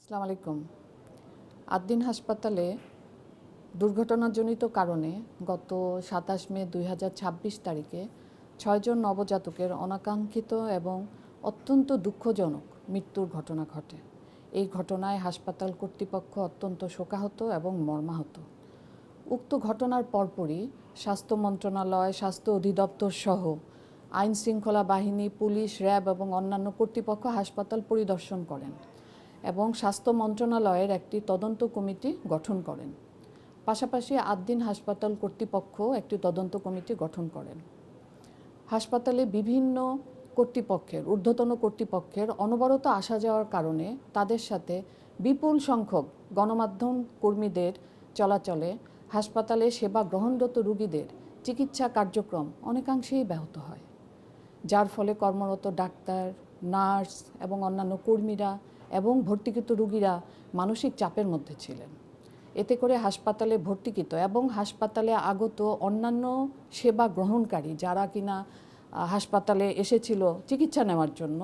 আসসালামু আলাইকুম। আদ্দিন হাসপাতালে দুর্ঘটনাজনিত কারণে গত ২৭ মে ২০২৬ তারিখে ৬ জন নবজাতকের অনাকাঙ্ক্ষিত এবং অত্যন্ত দুঃখজনক মৃত্যুর ঘটনা ঘটে। এই ঘটনায় হাসপাতাল কর্তৃপক্ষ অত্যন্ত শোকাহত এবং মর্মাহত। উক্ত ঘটনার পরপরই স্বাস্থ্য মন্ত্রণালয়, স্বাস্থ্য অধিদপ্তর সহ আইন শৃঙ্খলা বাহিনী, পুলিশ, র্যাব এবং অন্যান্য কর্তৃপক্ষ হাসপাতাল পরিদর্শন করেন এবং স্বাস্থ্য মন্ত্রণালয়ের একটি তদন্ত কমিটি গঠন করেন। পাশাপাশি আদ্দিন হাসপাতাল কর্তৃপক্ষ একটি তদন্ত কমিটি গঠন করেন। হাসপাতালে বিভিন্ন কর্তৃপক্ষের, ঊর্ধ্বতন কর্তৃপক্ষের অনবরত আসা যাওয়ার কারণে তাদের সাথে বিপুল সংখ্যক গণমাধ্যম কর্মীদের চলাচলে হাসপাতালে সেবা গ্রহণরত রোগীদের চিকিৎসা কার্যক্রম অনেকাংশেই ব্যাহত হয়, যার ফলে কর্মরত ডাক্তার, নার্স এবং অন্যান্য কর্মীরা এবং ভর্তিকৃত রোগীরা মানসিক চাপের মধ্যে ছিলেন। এতে করে হাসপাতালে ভর্তিকৃত এবং হাসপাতালে আগত অন্যান্য সেবা গ্রহণকারী যারা কিনা হাসপাতালে এসেছিল চিকিৎসা নেওয়ার জন্য,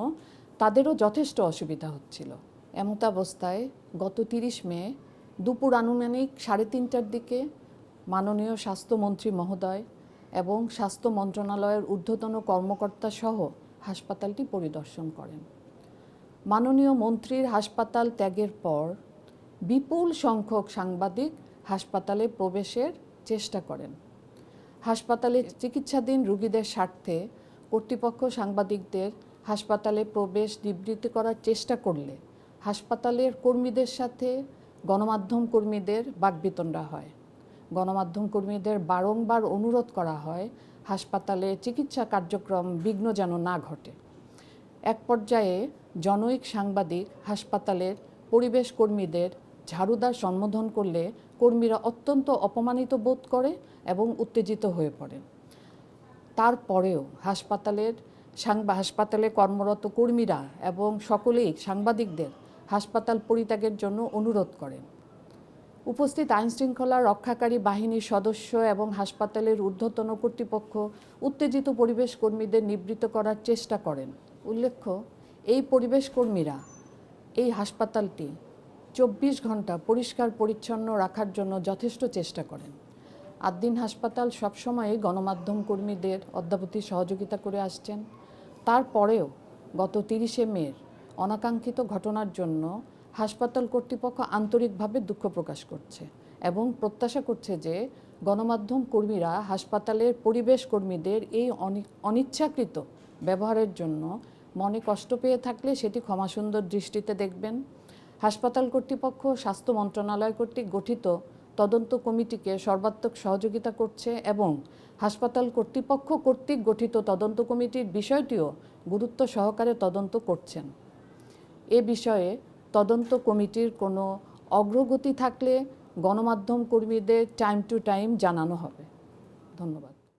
তাদেরও যথেষ্ট অসুবিধা হচ্ছিল। এমতাবস্থায় গত ৩০ মে দুপুর আনুমানিক ৩:৩০টার দিকে মাননীয় স্বাস্থ্যমন্ত্রী মহোদয় এবং স্বাস্থ্য মন্ত্রণালয়ের ঊর্ধ্বতন কর্মকর্তা সহ হাসপাতালটি পরিদর্শন করেন। মাননীয় মন্ত্রীর হাসপাতাল ত্যাগের পর বিপুল সংখ্যক সাংবাদিক হাসপাতালে প্রবেশের চেষ্টা করেন। হাসপাতালে চিকিৎসাধীন রোগীদের স্বার্থে কর্তৃপক্ষ সাংবাদিকদের হাসপাতালে প্রবেশ নিবৃত্ত করার চেষ্টা করলে হাসপাতালের কর্মীদের সাথে গণমাধ্যম কর্মীদের বাকবিতণ্ডা হয়। গণমাধ্যম কর্মীদের বারংবার অনুরোধ করা হয় হাসপাতালে চিকিৎসা কার্যক্রম বিঘ্ন যেন না ঘটে। এক পর্যায়ে জনৈক সাংবাদিক হাসপাতালের পরিবেশ কর্মীদের ঝাড়ুদার সম্বোধন করলে কর্মীরা অত্যন্ত অপমানিত বোধ করে এবং উত্তেজিত হয়ে পড়ে। তারপরেও হাসপাতালে কর্মরত কর্মীরা এবং সকলেই সাংবাদিকদের হাসপাতাল পরিত্যাগের জন্য অনুরোধ করেন। উপস্থিত আইনশৃঙ্খলা রক্ষাকারী বাহিনীর সদস্য এবং হাসপাতালের ঊর্ধ্বতন কর্তৃপক্ষ উত্তেজিত পরিবেশ কর্মীদের নিবৃত্ত করার চেষ্টা করেন। উল্লেখ্য, এই পরিবেশ কর্মীরা এই হাসপাতালটি ২৪ ঘন্টা পরিষ্কার পরিচ্ছন্ন রাখার জন্য যথেষ্ট চেষ্টা করেন। আদ্দিন হাসপাতাল সবসময়ই গণমাধ্যম কর্মীদের অদ্যাবধি সহযোগিতা করে আসছেন। তারপরেও গত ৩০ মের অনাকাঙ্ক্ষিত ঘটনার জন্য হাসপাতাল কর্তৃপক্ষ আন্তরিকভাবে দুঃখ প্রকাশ করছে এবং প্রত্যাশা করছে যে গণমাধ্যম কর্মীরা হাসপাতালের পরিবেশ কর্মীদের এই অনিচ্ছাকৃত ব্যবহারের জন্য মনে কষ্ট পেয়ে থাকলে সেটি ক্ষমাসুন্দর দৃষ্টিতে দেখবেন। হাসপাতাল কর্তৃপক্ষ স্বাস্থ্য মন্ত্রণালয় কর্তৃক গঠিত তদন্ত কমিটিকে সর্বাত্মক সহযোগিতা করছে এবং হাসপাতাল কর্তৃপক্ষ কর্তৃক গঠিত তদন্ত কমিটির বিষয়টিও গুরুত্ব সহকারে তদন্ত করছেন। এ বিষয়ে তদন্ত কমিটির কোনো অগ্রগতি থাকলে গণমাধ্যম কর্মীদের টাইম টু টাইম জানানো হবে। ধন্যবাদ।